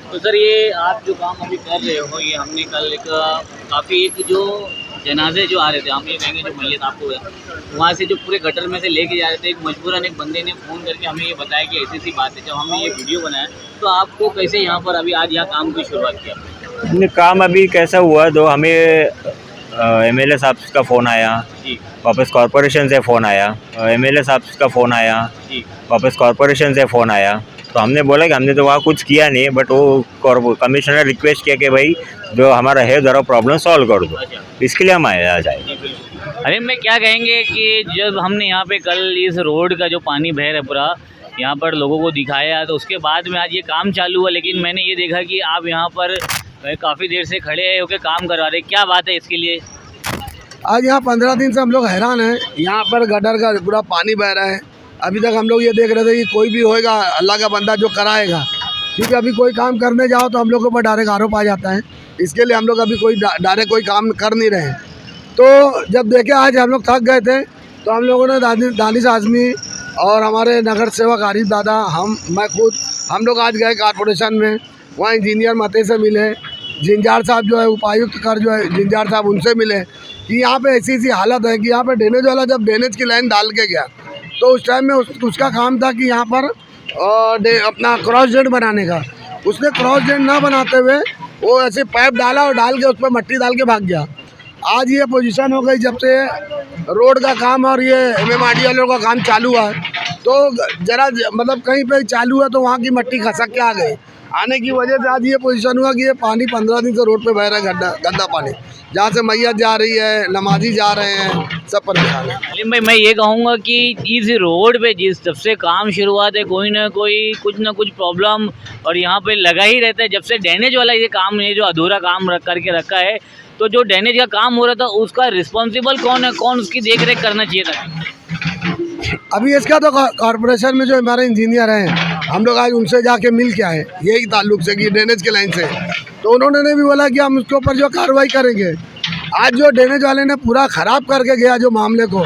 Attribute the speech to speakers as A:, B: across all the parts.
A: तो सर ये आप जो काम अभी कर रहे हो, ये हमने कल एक काफ़ी एक जो जनाजे जो आ रहे थे, हम ये कहेंगे जो मैयत आपको है, वहाँ से जो पूरे गटर में से लेके जा रहे थे, एक मजबूरन एक बंदे ने फ़ोन करके हमें ये बताया कि ऐसी ऐसी बात है। जब हमने ये वीडियो बनाया तो आपको कैसे यहाँ पर अभी आज यहाँ काम की शुरुआत किया?
B: नहीं, काम अभी कैसा हुआ, तो हमें एमएलए साहब का फ़ोन आया,
A: जी
B: वापस कॉरपोरेशन से फ़ोन आया, एमएलए साहब का फ़ोन आया,
A: जी
B: वापस कॉरपोरेशन से फ़ोन आया। तो हमने बोला कि हमने तो वहाँ कुछ किया नहीं, बट वो कमिश्नर रिक्वेस्ट किया कि भाई जो हमारा है ज़रा प्रॉब्लम सॉल्व कर दो,
A: अच्छा
B: इसके लिए हम आए जाए।
A: जी बिल्कुल। अरे मैं क्या कहेंगे कि जब हमने यहाँ पे कल इस रोड का जो पानी बह रहा है पूरा यहाँ पर लोगों को दिखाया, तो उसके बाद में आज ये काम चालू हुआ, लेकिन मैंने ये देखा कि आप यहाँ पर काफ़ी देर से खड़े होकर काम करवा रहे, क्या बात है इसके लिए?
C: आज यहाँ 15 दिन से हम लोग हैरान हैं। यहाँ पर गटर का पूरा पानी बह रहा है। अभी तक हम लोग ये देख रहे थे कि कोई भी होएगा अल्लाह का बंदा जो कराएगा, क्योंकि अभी कोई काम करने जाओ तो हम लोग के ऊपर डायरेक्ट आरोप आ जाता है। इसके लिए हम लोग अभी कोई डायरेक्ट कोई काम कर नहीं रहे हैं। तो जब देखे आज हम लोग थक गए थे, तो हम लोगों ने दानिश आज़मी और हमारे नगर सेवक आरिफ दादा, मैं खुद, हम लोग आज गए कॉरपोरेशन में। वहाँ इंजीनियर मते से मिले, जिंजार साहब जो है उपायुक्त कर जो है जिंजार साहब, उनसे मिले कि यहाँ पे ऐसी ऐसी हालत है कि यहाँ पे ड्रेनेज वाला जब ड्रेनेज की लाइन डाल के गया तो उस टाइम में उसका काम था कि यहाँ पर अपना क्रॉस ड्रेन बनाने का। उसने क्रॉस ड्रेन ना बनाते हुए वो ऐसे पाइप डाला और डाल के उस पर मट्टी डाल के भाग गया। आज ये पोजीशन हो गई जब से रोड का काम और ये MMRDA वालों का काम चालू हुआ है, तो ज़रा मतलब कहीं पे चालू है तो वहाँ की मट्टी खसक के आ गई। आने की वजह से आज ये पोजीशन हुआ कि ये पानी 15 दिन से रोड पे बह रहा है, गंदा पानी, जहाँ से मैयत जा रही है, नमाजी जा रहे हैं, सब परेशान है।
A: सलीम भाई, मैं ये कहूँगा कि इस रोड पे जब से काम शुरुआत है कोई ना कोई कुछ ना कुछ प्रॉब्लम और यहाँ पे लगा ही रहता है। जब से ड्रेनेज वाला ये काम है, जो अधूरा काम करके रखा है, तो जो ड्रेनेज का काम हो रहा था उसका रिस्पॉन्सिबल कौन है, कौन उसकी देख रेख करना चाहिए था?
C: अभी इसका तो कॉरपोरेशन में जो हमारे इंजीनियर हैं, हम लोग आज उनसे जाके मिल के आए यही ताल्लुक से कि ड्रेनेज के लाइन से, तो उन्होंने भी बोला कि हम उसके ऊपर जो कार्रवाई करेंगे। आज जो ड्रेनेज वाले ने पूरा ख़राब करके गया जो मामले को,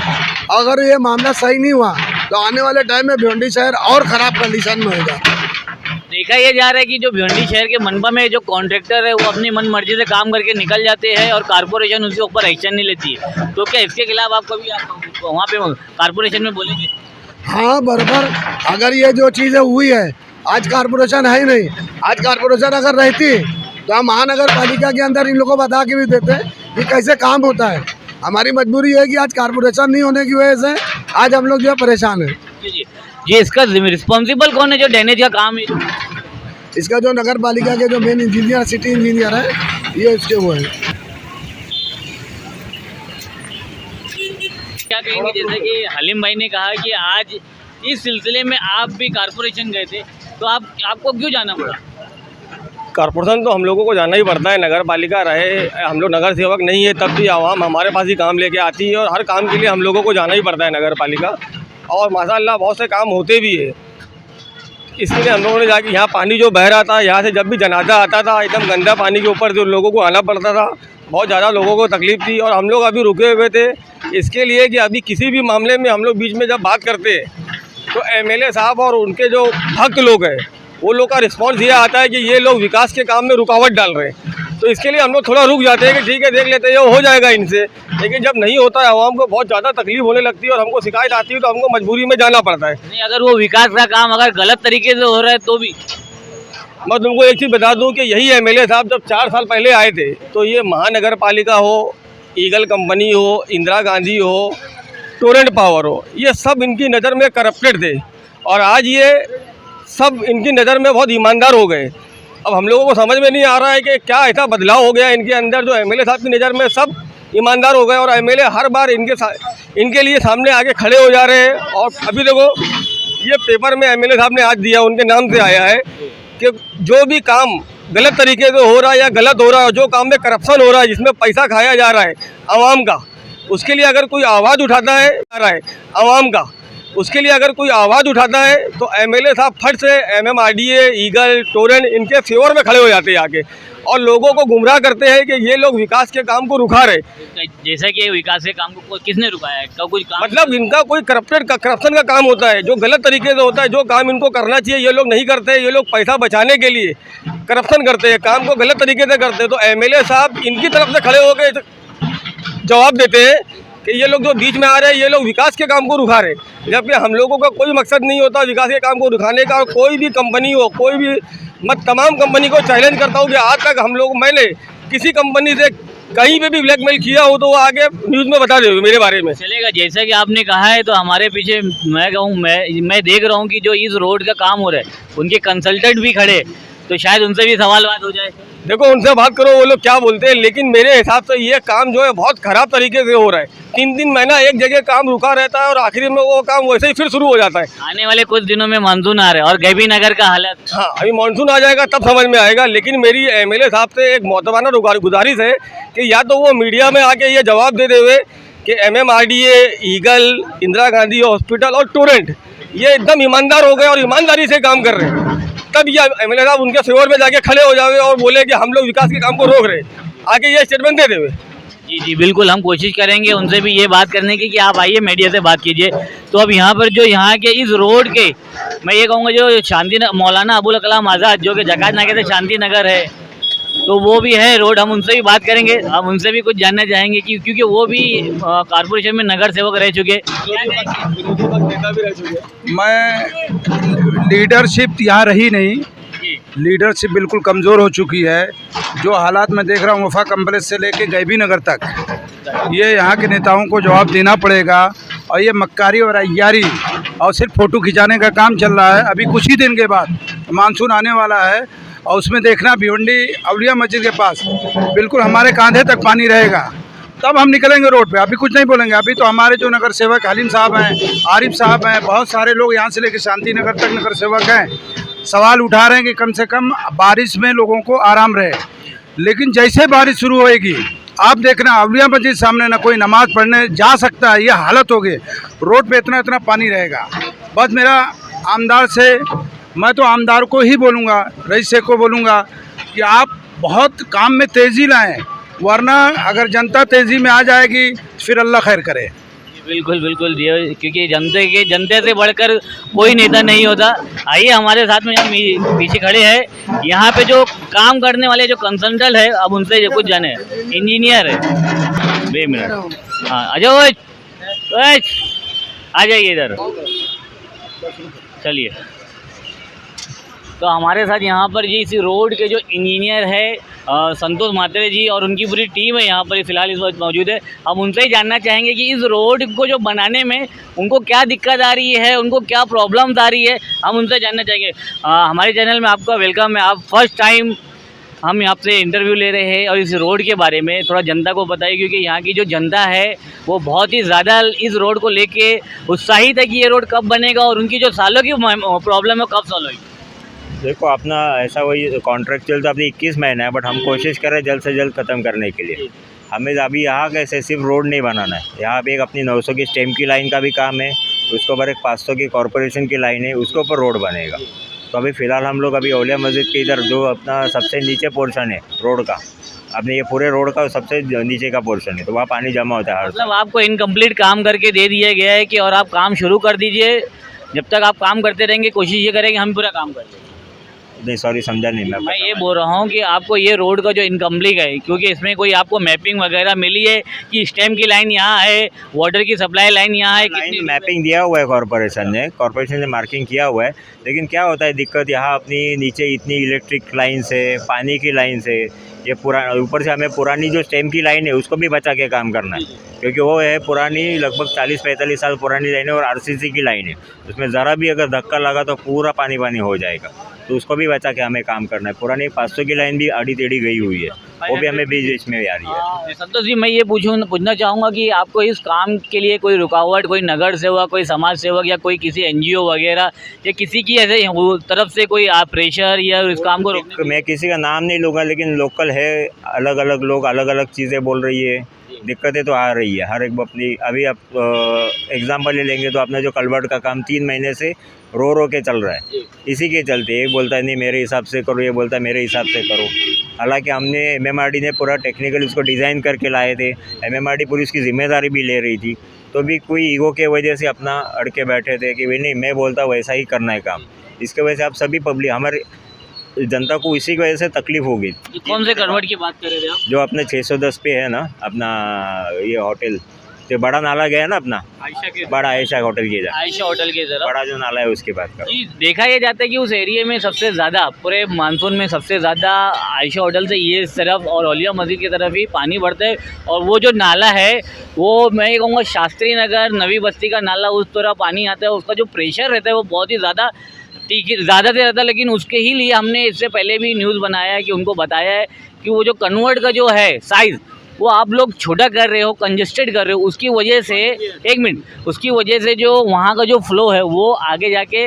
C: अगर ये मामला सही नहीं हुआ तो आने वाले टाइम में भिवंडी शहर और ख़राब कंडीशन में होगा।
A: देखा ये जा रहा है कि जो भिवंडी शहर के मनपा में जो कॉन्ट्रैक्टर है वो अपनी मन मर्जी से काम करके निकल जाते हैं और कारपोरेशन उसके ऊपर एक्शन नहीं लेती है। तो क्या इसके खिलाफ आप कभी वहाँ पे कारपोरेशन में बोलेंगे?
C: हाँ बराबर, अगर ये जो चीज़ें हुई है, आज कारपोरेशन है ही नहीं। आज कारपोरेशन अगर रहती तो हम महानगर पालिका के अंदर इन लोगों को बता के भी देते कि कैसे काम होता है। हमारी मजबूरी है कि आज कारपोरेशन नहीं होने की वजह से आज हम लोग जो है परेशान हैं।
A: जी, इसका रिस्पॉन्सिबल कौन है जो ड्रेनेज का काम है?
C: इसका जो नगर पालिका के जो मेन इंजीनियर, सिटी इंजीनियर है, ये इसके वो है।
A: क्या कहेंगे, जैसे कि हलीम भाई ने कहा कि आज इस सिलसिले में आप भी कारपोरेशन गए थे, तो आपको क्यों जाना पड़ा?
D: कॉरपोरेशन तो हम लोगों को जाना ही पड़ता है। नगर पालिका रहे, हम लोग नगर सेवक नहीं है तब भी आवाम हमारे पास ही काम लेके आती है, और हर काम के लिए हम लोगों को जाना ही पड़ता है नगर पालिका। और माशाल्लाह बहुत से काम होते भी है। इसलिए हम लोगों ने जाके यहाँ पानी जो बह रहा था, यहाँ से जब भी जनाजा आता था एकदम गंदा पानी के ऊपर जो लोगों को आना पड़ता था, बहुत ज़्यादा लोगों को तकलीफ़ थी। और हम लोग अभी रुके हुए थे इसके लिए कि अभी किसी भी मामले में हम लोग बीच में जब बात करते हैं तो MLA साहब और उनके जो भक्त लोग हैं वो लोग का रिस्पॉन्स ये आता है कि ये लोग विकास के काम में रुकावट डाल रहे हैं। तो इसके लिए हम लोग थोड़ा रुक जाते हैं कि ठीक है देख लेते हैं ये हो जाएगा इनसे। लेकिन जब नहीं होता है आवाम को बहुत ज़्यादा तकलीफ होने लगती है और हमको शिकायत आती है तो हमको मजबूरी में जाना पड़ता है।
A: नहीं, अगर वो विकास का काम अगर गलत तरीके से हो रहा है तो भी
D: मैं तुमको एक चीज़ बता दूं कि यही MLA साहब जब 4 साल पहले आए थे तो ये महानगर पालिका हो, ईगल कंपनी हो, इंदिरा गांधी हो, टोरेंट पावर हो, ये सब इनकी नज़र में करप्टेड थे। और आज ये सब इनकी नज़र में बहुत ईमानदार हो गए। अब हम लोगों को समझ में नहीं आ रहा है कि क्या ऐसा बदलाव हो गया इनके अंदर जो MLA साहब की नज़र में सब ईमानदार हो गए और MLA हर बार इनके लिए सामने आके खड़े हो जा रहे हैं। और अभी देखो ये पेपर में MLA साहब ने आज दिया, उनके नाम से आया है कि जो भी काम गलत तरीके से हो रहा है या गलत हो रहा है, जो काम में करप्शन हो रहा है, जिसमें पैसा खाया जा रहा है आवाम का, उसके लिए अगर कोई आवाज़ उठाता है आवाम का, उसके लिए अगर कोई आवाज़ उठाता है तो एमएलए साहब फट से एमएमआरडीए, ईगल, टोरेंट इनके फेवर में खड़े हो जाते हैं आके और लोगों को गुमराह करते हैं कि ये लोग विकास के काम को रुका रहे।
A: जैसा कि विकास के काम को किसने रुकाया है, क्या कुछ काम
D: मतलब इनका कोई करप्शन का काम होता है जो गलत तरीके से होता है, जो काम इनको करना चाहिए ये लोग नहीं करते। ये लोग पैसा बचाने के लिए करप्शन करते हैं, काम को गलत तरीके से करते हैं। तो एमएलए साहब इनकी तरफ से खड़े होकर जवाब देते हैं कि ये लोग जो बीच में आ रहे हैं ये लोग विकास के काम को रुका रहे, जबकि हम लोगों का कोई मकसद नहीं होता विकास के काम को रुकाने का। और कोई भी कंपनी हो, कोई भी मैं तमाम कंपनी को चैलेंज करता हूँ कि आज तक मैंने किसी कंपनी से कहीं पे भी ब्लैकमेल किया हो तो वो आगे न्यूज़ में बता दे मेरे बारे में।
A: चलेगा। जैसा कि आपने कहा है तो हमारे पीछे मैं कहूँ मैं देख रहा हूँ कि जो इस रोड का काम हो रहा है उनके कंसल्टेंट भी खड़े, तो शायद उनसे भी सवाल बात हो जाए।
D: देखो उनसे बात करो वो लोग क्या बोलते हैं, लेकिन मेरे हिसाब से ये काम जो है बहुत ख़राब तरीके से हो रहा है। 3-3 महीना एक जगह काम रुका रहता है और आखिरी में वो काम वैसे ही फिर शुरू हो जाता है।
A: आने वाले कुछ दिनों में मानसून आ रहा है और गैबी नगर का हालत।
D: हाँ, अभी मानसून आ जाएगा तब समझ में आएगा। लेकिन मेरी एमएलए साहब से एक मोहतबाना गुजारिश है कि या तो वो मीडिया में आके ये जवाब दे देवे कि MMRDA, eagle, Indira Gandhi hospital और टोरेंट ये एकदम ईमानदार हो गए और ईमानदारी से काम कर रहे हैं, तब ये एमएलए साहब उनके फेवर में जाके खड़े हो जावे और बोले कि हम लोग विकास के काम को रोक रहे, आगे ये स्टेटमेंट दे देवे।
A: जी जी बिल्कुल, हम कोशिश करेंगे उनसे भी ये बात करने की कि आप आइए मीडिया से बात कीजिए। तो अब यहाँ पर जो यहाँ के इस रोड के मैं ये कहूँगा जो शांति मौलाना अबुल कलाम आज़ाद जो कि जकात नाके से शांति नगर है, तो वो भी है रोड, हम उनसे भी बात करेंगे। हम उनसे भी कुछ जानना चाहेंगे कि क्योंकि वो भी कॉर्पोरेशन में नगर सेवक रह चुके।
E: मैं लीडरशिप यहाँ रही नहीं, लीडरशिप बिल्कुल कमज़ोर हो चुकी है। जो हालात मैं देख रहा हूँ वफा कम्प्लेक्स से लेके गैबी नगर तक, ये यहाँ के नेताओं को जवाब देना पड़ेगा। और ये मक्कारी और अय्यारी और सिर्फ फ़ोटो खिंचाने का काम चल रहा है। अभी कुछ ही दिन के बाद मानसून आने वाला है और उसमें देखना भिवंडी अवलिया मस्जिद के पास बिल्कुल हमारे कांधे तक पानी रहेगा, तब हम निकलेंगे रोड पे। अभी कुछ नहीं बोलेंगे। अभी तो हमारे जो नगर सेवक हलीम साहब हैं, आरिफ साहब हैं, बहुत सारे लोग यहाँ से लेकर शांति नगर तक नगर सेवक हैं, सवाल उठा रहे हैं कि कम से कम बारिश में लोगों को आराम रहे। लेकिन जैसे बारिश शुरू होएगी आप देखना अवलिया मस्जिद सामने ना कोई नमाज़ पढ़ने जा सकता है, ये हालत हो गई। रोड पे इतना पानी रहेगा। बस मेरा आमदार से, मैं तो आमदार को ही बोलूँगा, रईस को बोलूँगा कि आप बहुत काम में तेज़ी लाएँ, वरना अगर जनता तेज़ी में आ जाएगी फिर अल्लाह खैर करे।
A: बिल्कुल बिल्कुल जी, क्योंकि जनते से बढ़कर कोई नेता नहीं होता। आइए हमारे साथ में हम पीछे खड़े हैं, यहाँ पे जो काम करने वाले जो कंसल्टेंट है, अब उनसे कुछ जाने। इंजीनियर है, 2 मिनट, हाँ आ जाओ, आ जाइए इधर, चलिए। तो हमारे साथ यहाँ पर जी इसी रोड के जो इंजीनियर है संतोष मात्रे जी और उनकी पूरी टीम है यहाँ पर फ़िलहाल इस वक्त मौजूद है। हम उनसे ही जानना चाहेंगे कि इस रोड को जो बनाने में उनको क्या दिक्कत आ रही है, उनको क्या प्रॉब्लम्स आ रही है, हम उनसे जानना चाहेंगे। हमारे चैनल में आपका वेलकम है। आप फर्स्ट टाइम हम यहाँ से इंटरव्यू ले रहे हैं और इस रोड के बारे में थोड़ा जनता को बताइए, क्योंकि यहाँ की जो जनता है वो बहुत ही ज़्यादा इस रोड को लेके उत्साहित है कि ये रोड कब बनेगा और उनकी जो सालों की प्रॉब्लम है कब सॉल्व होगी।
B: देखो अपना ऐसा वही कॉन्ट्रेक्चुअल तो अभी 21 महीना है, बट हम कोशिश कर रहे हैं जल्द से जल्द ख़त्म करने के लिए। हमें अभी यहाँ कैसे सिर्फ रोड नहीं बनाना है, यहाँ पे एक अपनी 900 की स्टेम की लाइन का भी काम है, उसके ऊपर एक 500 की कॉरपोरेशन की लाइन है, उसके ऊपर रोड बनेगा। तो अभी फ़िलहाल हम लोग अभी अवलिया मस्जिद के इधर जो अपना सबसे नीचे पोर्शन है रोड का, अपने ये पूरे रोड का सबसे नीचे का पोर्शन है, तो वहाँ पानी जमा होता है।
A: मतलब आपको इनकम्प्लीट काम करके दे दिया गया है कि और आप काम शुरू कर दीजिए, जब तक आप काम करते रहेंगे कोशिश ये करेंगे हम पूरा काम कर लेंगे।
B: नहीं सॉरी, समझा नहीं
A: मैं ये बोल रहा हूँ कि आपको ये रोड का जो इनकम्प्लीट है, क्योंकि इसमें कोई आपको मैपिंग वगैरह मिली है कि स्टेम की लाइन यहाँ है, वाटर की सप्लाई लाइन यहाँ है, कितनी
B: मैपिंग दिया हुआ है कॉरपोरेशन ने मार्किंग किया हुआ है। लेकिन क्या होता है दिक्कत, यहाँ अपनी नीचे इतनी इलेक्ट्रिक लाइन से, पानी की लाइन से, ये ऊपर से हमें पुरानी जो स्टेम की लाइन है उसको भी बचा के काम करना है, क्योंकि वो है पुरानी लगभग 40-45 साल पुरानी लाइन है और आरसीसी की लाइन है, उसमें ज़रा भी अगर धक्का लगा तो पूरा पानी हो जाएगा, तो उसको भी बचा के हमें काम करना है। पुरानी 500 की लाइन भी आड़ी टेढ़ी गई हुई है, वो भी हमें बीच में आ रही है।
A: संतोष जी, मैं ये पूछना चाहूँगा कि आपको इस काम के लिए कोई रुकावट, कोई नगर सेवक, कोई समाज सेवक या कोई किसी NGO वगैरह या किसी की ऐसे तरफ से कोई प्रेशर या इस काम को रोकने?
B: मैं किसी का नाम नहीं लूँगा, लेकिन लोकल है, अलग अलग लोग अलग अलग चीज़ें बोल रही है, दिक्कतें तो आ रही है हर एक अपनी। अभी आप एग्जांपल ले लेंगे तो अपना जो कलवर्ट का काम 3 महीने से रो के चल रहा है, इसी के चलते एक बोलता है नहीं मेरे हिसाब से करो, ये बोलता है मेरे हिसाब से करो। हालांकि हमने MMRD ने पूरा टेक्निकल उसको डिज़ाइन करके लाए थे, MMRD पूरी उसकी जिम्मेदारी भी ले रही थी, तो भी कोई ईगो के वजह से अपना अड़के बैठे थे कि भाई नहीं मैं बोलता वैसा ही करना है काम। इसके वजह से आप सभी पब्लिक हमारे जनता को इसी की वजह से तकलीफ होगी।
A: ये कौन से कन्वर्ट की बात कर रहे थे आप?
B: जो अपने 610 पे है ना अपना ये होटल, तो बड़ा नाला गया ना अपना बड़ा आयशा होटल की तरफ,
A: आयशा होटल की तरफ
B: बड़ा जो नाला है उसकी बात करो।
A: जी, देखा ये जाता है कि उस एरिया में सबसे ज़्यादा पूरे मानसून में सबसे ज़्यादा आयशा होटल से ये तरफ और औलिया मस्जिद की तरफ ही पानी बढ़ता है। और वो जो नाला है वो मैं ये कहूँगा शास्त्री नगर नवी बस्ती का नाला, उस तरह पानी आता है, उसका जो प्रेशर रहता है वो बहुत ही ज़्यादा ज़्यादा से ज़्यादा। लेकिन उसके ही लिए हमने इससे पहले भी न्यूज़ बनाया है कि उनको बताया है कि वो जो कन्वर्ट का जो है साइज़ वो आप लोग छोटा कर रहे हो, कंजेस्टेड कर रहे हो, उसकी वजह से उसकी वजह से जो वहाँ का जो फ्लो है वो आगे जाके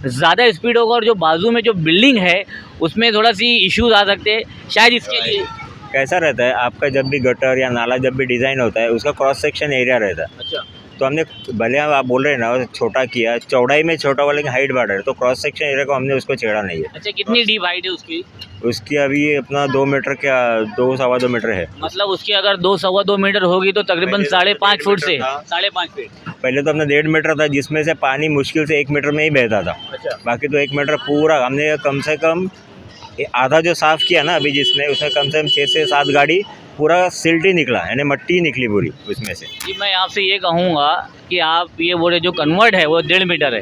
A: ज़्यादा स्पीड होगा और जो बाजू में जो बिल्डिंग है उसमें थोड़ा सी इश्यूज आ सकते हैं शायद। इसके लिए
B: कैसा रहता है आपका जब भी गटर या नाला जब भी डिज़ाइन होता है उसका क्रॉस सेक्शन एरिया रहता है।
A: अच्छा,
B: तो हमने भले आप बोल रहे हैं ना छोटा किया, चौड़ाई में छोटा हुआ लेकिन हाइट बढ़ा है, तो क्रॉस सेक्शन एरिया को हमने उसको छेड़ा नहीं है।
A: अच्छा, कितनी डीप हाइट है उसकी?
B: उसकी अभी अपना 2 मीटर क्या 2 सवा 2 मीटर है।
A: मतलब उसकी अगर 2 सवा 2 मीटर होगी तो तकरीबन 5.5 फुट से 5.5 फीट।
B: पहले तो अपना 1.5 मीटर था जिसमें से पानी मुश्किल से 1 मीटर में ही बहता था।
A: अच्छा,
B: बाकी तो 1 मीटर पूरा हमने कम से कम आधा जो साफ़ किया ना अभी जिसमें उसमें कम से कम 6 से 7 गाड़ी पूरा सिल्ट ही निकला, यानी मट्टी ही निकली पूरी उसमें से।
A: जी मैं आपसे ये कहूँगा कि आप ये बोले जो कन्वर्ट है वो 1.5 मीटर है,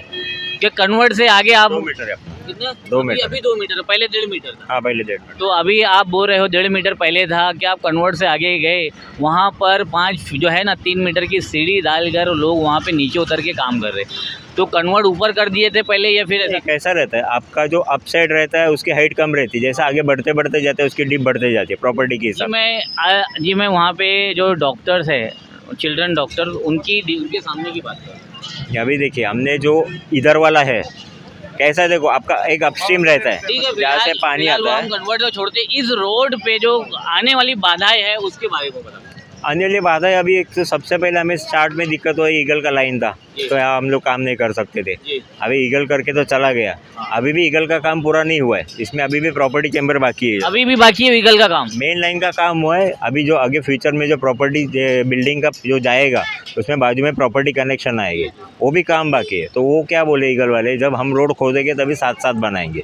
A: कि कन्वर्ट से आगे आप
B: 2 मीटर है अपना।
A: कितना?
B: 2 मीटर।
A: अभी 2 मीटर, पहले 1.5 मीटर था।
B: हाँ पहले 1.5 मीटर।
A: तो अभी आप बोल रहे हो 1.5 मीटर पहले था कि आप कन्वर्ट से आगे गए, वहाँ पर 5 जो है ना 3 मीटर की सीढ़ी डालकर लोग वहाँ पे नीचे उतर के काम कर रहे। तो कन्वर्ट ऊपर कर दिए थे पहले या फिर ऐसा?
B: कैसा रहता है आपका जो अप साइड रहता है उसकी हाइट कम रहती है, जैसे आगे बढ़ते बढ़ते जाते हैं उसकी डिप बढ़ते जाती है प्रॉपर्टी के हिसाब से।
A: जी मैं वहाँ पे जो डॉक्टर्स है चिल्ड्रन डॉक्टर उनके सामने की बात कर रहा हूँ।
B: अभी देखिए हमने जो इधर वाला है कैसा है, देखो आपका एक अपस्ट्रीम रहता है
A: ठीक है,
B: जहाँ से पानी आता है।
A: हम कन्वर्ट तो छोड़ते, इस रोड पे जो आने वाली बाधाएं है उसके बारे में बता।
B: आने वाली बात है अभी एक तो सबसे पहले हमें स्टार्ट में दिक्कत हुई ईगल का लाइन था, तो यहाँ हम लोग काम नहीं कर सकते थे। अभी ईगल करके तो चला गया, अभी भी ईगल का काम पूरा नहीं हुआ है, इसमें अभी भी प्रॉपर्टी चैम्बर बाकी है,
A: अभी भी बाकी है ईगल का काम।
B: मेन लाइन का काम हुआ है। अभी जो आगे फ्यूचर में जो प्रॉपर्टी बिल्डिंग का जो जाएगा उसमें बाजू में प्रॉपर्टी कनेक्शन आएंगे, वो भी काम बाकी है। तो वो क्या बोले ईगल वाले, जब हम रोड खोदेंगे तभी साथ साथ बनाएंगे,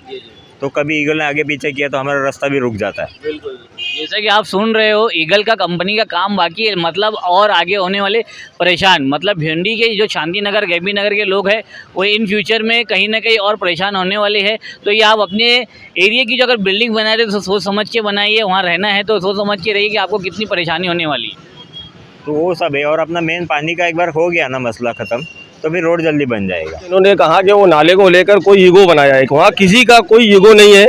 B: तो कभी ईगल ने आगे पीछे किया तो हमारा रास्ता भी रुक जाता है।
A: बिल्कुल, जैसा कि आप सुन रहे हो ईगल का कंपनी का काम बाकी है, मतलब और आगे होने वाले परेशान, मतलब भिंडी के जो शांति नगर गैबी नगर के लोग हैं वो इन फ्यूचर में कहीं ना कहीं और परेशान होने वाले हैं। तो ये आप अपने एरिया की जो अगर बिल्डिंग बना रहे तो सोच समझ के बनाइए, वहाँ रहना है तो सोच समझ के रहिए कि आपको कितनी परेशानी होने वाली है।
B: तो वो सब है। और अपना मेन पानी का एक बार हो गया ना मसला ख़त्म तो फिर रोड जल्दी बन जाएगा।
D: इन्होंने कहा कि वो नाले को लेकर कोई ईगो बनाया है, वहाँ किसी का कोई ईगो नहीं है।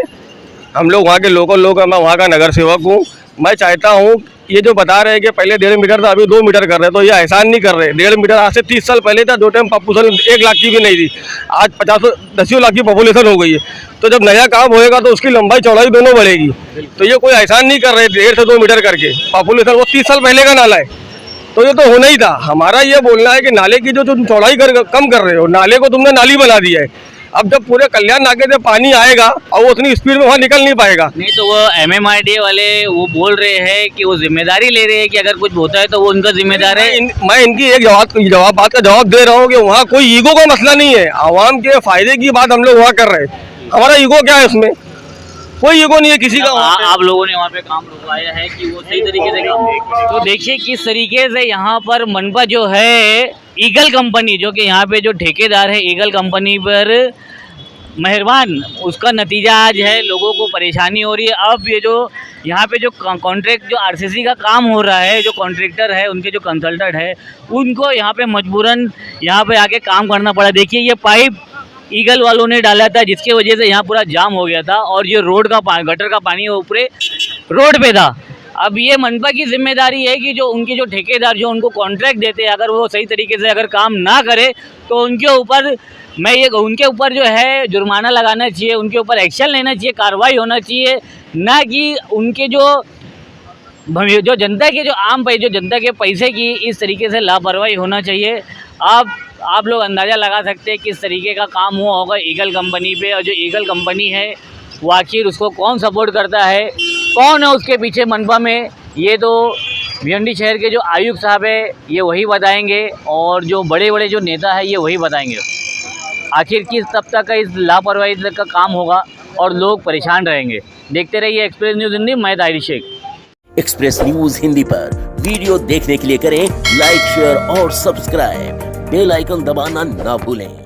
D: हम लोग वहाँ के लोकल लोग हैं, मैं वहाँ का नगर सेवक हूँ। मैं चाहता हूँ ये जो बता रहे हैं कि पहले 1.5 मीटर था अभी 2 मीटर कर रहे हैं, तो ये एहसान नहीं कर रहे। 1.5 मीटर आज से 30 साल पहले था, जो टाइम पॉपुलेशन 1 लाख की भी नहीं थी, आज 50-10 लाख की पॉपुलेशन हो गई है। तो जब नया काम होएगा तो उसकी लंबाई चौड़ाई दोनों बढ़ेगी। तो ये कोई एहसान नहीं कर रहे 1.5 से 2 मीटर करके, पॉपुलेशन वो 30 साल पहले का नाला है, तो ये तो होना ही था। हमारा ये बोलना है कि नाले की जो तुम चौड़ाई कम कर रहे हो, नाले को तुमने नाली बना दिया है। अब जब पूरे कल्याण नाके से पानी आएगा और वो उतनी स्पीड में वहाँ निकल नहीं पाएगा।
A: नहीं तो वो MMRD वाले वो बोल रहे हैं कि वो जिम्मेदारी ले रहे हैं कि अगर कुछ होता है तो वो उनका जिम्मेदार है।
D: मैं इनकी एक बात का जवाब दे रहा हूँ कि वहाँ कोई ईगो का मसला नहीं है, आवाम के फायदे की बात हम लोग वहाँ कर रहे हैं। हमारा ईगो क्या है उसमें? कोई ईगो नहीं है किसी का।
A: आप लोगों ने वहाँ पे काम रुकवाया है कि वो सही तरीके से काम, तो देखिए किस तरीके से यहाँ पर मनपा जो है ईगल कंपनी, जो कि यहाँ पे जो ठेकेदार है ईगल कंपनी पर मेहरबान, उसका नतीजा आज है लोगों को परेशानी हो रही है। अब ये जो यहाँ पे जो कॉन्ट्रैक्ट जो RCC का काम हो रहा है, जो कॉन्ट्रैक्टर है उनके जो कंसल्टेंट है उनको यहाँ पे मजबूरन यहाँ पे आके काम करना पड़ा। देखिए ये पाइप ईगल वालों ने डाला था जिसके वजह से यहाँ पूरा जाम हो गया था और ये रोड का गटर का पानी वो पूरे रोड पे था। अब ये मनपा की जिम्मेदारी है कि जो उनके जो ठेकेदार जो उनको कॉन्ट्रैक्ट देते हैं, अगर वो सही तरीके से अगर काम ना करे तो उनके ऊपर जो है जुर्माना लगाना चाहिए, उनके ऊपर एक्शन लेना चाहिए, कार्रवाई होना चाहिए, ना कि उनके जो जो जनता के जो जो जनता के पैसे की इस तरीके से लापरवाही होना चाहिए। आप लोग अंदाज़ा लगा सकते हैं किस तरीके का काम हुआ होगा ईगल कंपनी पे, और जो ईगल कंपनी है वो आखिर उसको कौन सपोर्ट करता है, कौन है उसके पीछे मनपा में, ये तो भिवंडी शहर के जो आयुक्त साहब है ये वही बताएंगे, और जो बड़े बड़े जो नेता है ये वही बताएंगे आखिर किस तब तक का इस लापरवाही तक का काम होगा और लोग परेशान रहेंगे। देखते रहिए एक्सप्रेस न्यूज़ हिंदी। मैं ताहिर शेख।
F: एक्सप्रेस न्यूज हिंदी पर वीडियो देखने के लिए करें लाइक, शेयर और सब्सक्राइब। बेल आइकन दबाना ना भूलें।